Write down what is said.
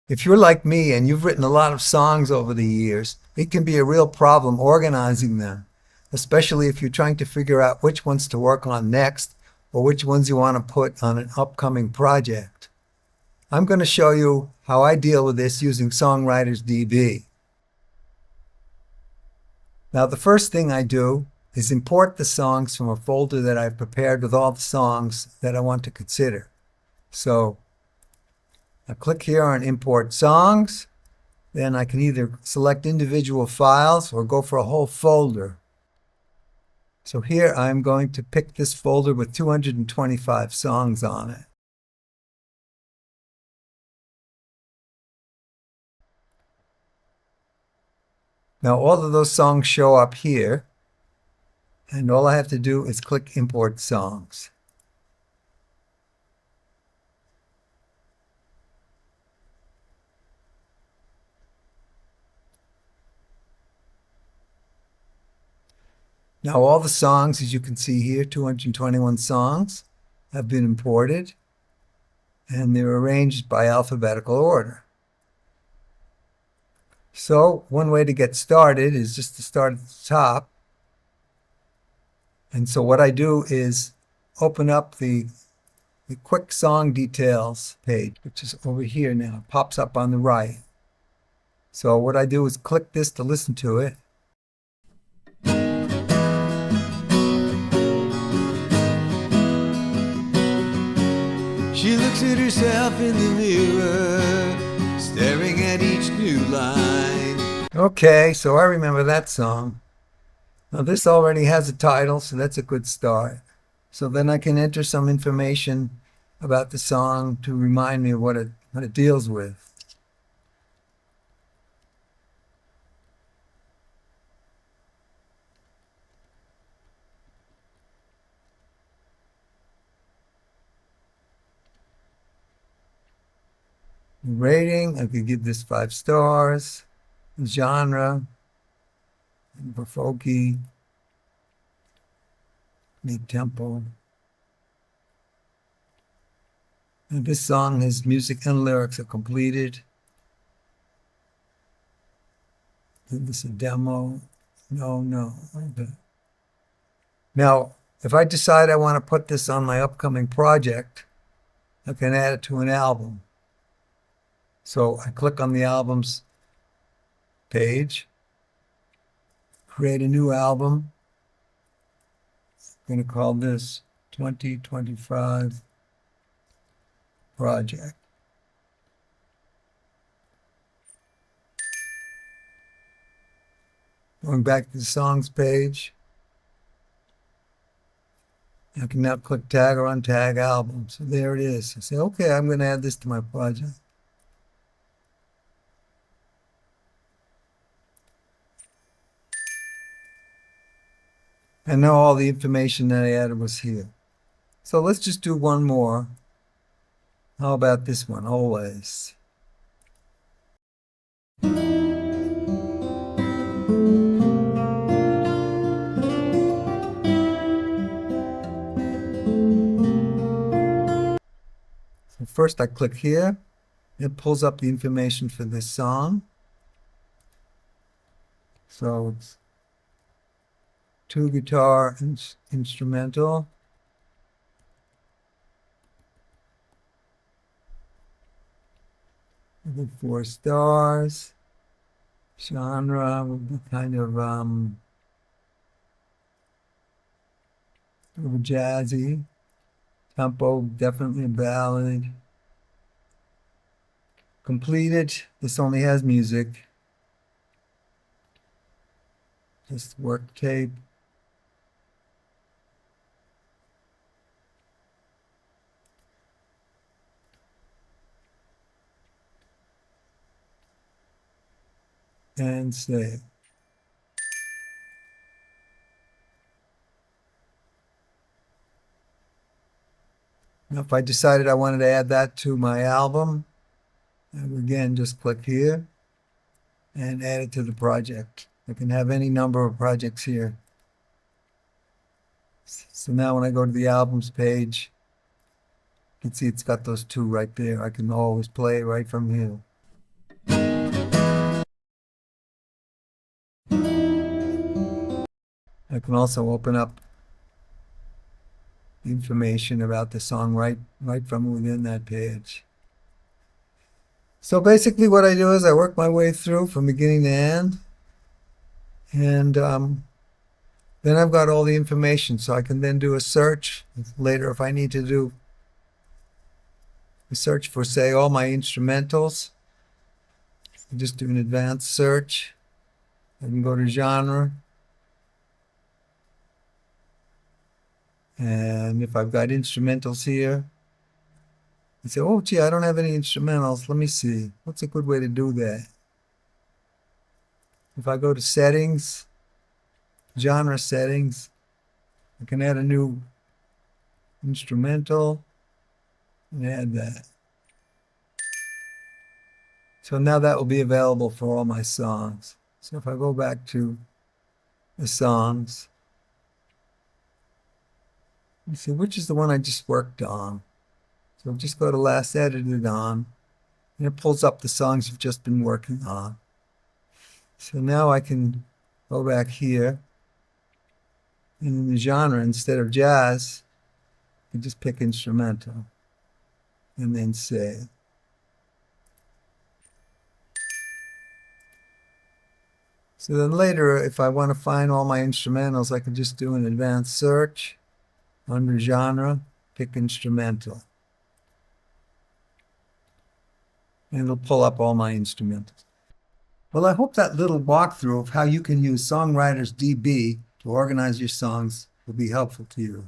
If you're like me and you've written a lot of songs over the years, it can be a real problem organizing them, especially if you're trying to figure out which ones to work on next or which ones you want to put on an upcoming project. I'm going to show you how I deal with this using SongwritersdB. Now, the first thing I do is import the songs from a folder that I've prepared with all the songs that I want to consider. So I click here on Import Songs. Then I can either select individual files or go for a whole folder. So here I'm going to pick this folder with 225 songs on it. Now all of those songs show up here, and all I have to do is click Import Songs. Now all the songs, as you can see here, 221 songs, have been imported, and they're arranged by alphabetical order. So one way to get started is just to start at the top. And so what I do is open up the Quick Song Details page, which is over here now. It pops up on the right. So what I do is click this to listen to it. She looks at herself in the mirror, staring at each new line. Okay, so I remember that song. Now this already has a title, so that's a good start. So then I can enter some information about the song to remind me of what it deals with. Rating, I could give this 5 stars. Genre, folky, mid-tempo. And this song, has music and lyrics are completed. Is this a demo? No. Okay. Now, if I decide I want to put this on my upcoming project, I can add it to an album. So I click on the albums page, create a new album. I'm going to call this 2025 Project. Going back to the songs page, I can now click tag or untag album. So there it is. I say, okay, I'm going to add this to my project. And now all the information that I added was here. So let's just do one more. How about this one? Always. So first I click here. It pulls up the information for this song. So it's 2 guitar instrumental. With 4 stars. Genre would be kind of jazzy. Tempo, definitely a ballad. Completed. This only has music. Just work tape. And save. Now, if I decided I wanted to add that to my album, I would again just click here and add it to the project. I can have any number of projects here. So now when I go to the albums page, you can see it's got those 2 right there. I can always play right from here. I can also open up information about the song right from within that page. So basically what I do is I work my way through from beginning to end, and then I've got all the information, so I can then do a search later if I need to do a search for, say, all my instrumentals. I just do an advanced search. I can go to genre, and if I've got instrumentals here, I say, oh gee, I don't have any instrumentals. Let me see. What's a good way to do that? If I go to settings, genre settings, I can add a new instrumental and add that. So now that will be available for all my songs. So if I go back to the songs, let's see, which is the one I just worked on? So just go to last edited on, and it pulls up the songs you've just been working on. So now I can go back here, and in the genre, instead of jazz, I can just pick instrumental, and then save. So then later, if I want to find all my instrumentals, I can just do an advanced search under genre, pick instrumental. And it'll pull up all my instrumentals. Well, I hope that little walkthrough of how you can use SongwritersdB to organize your songs will be helpful to you.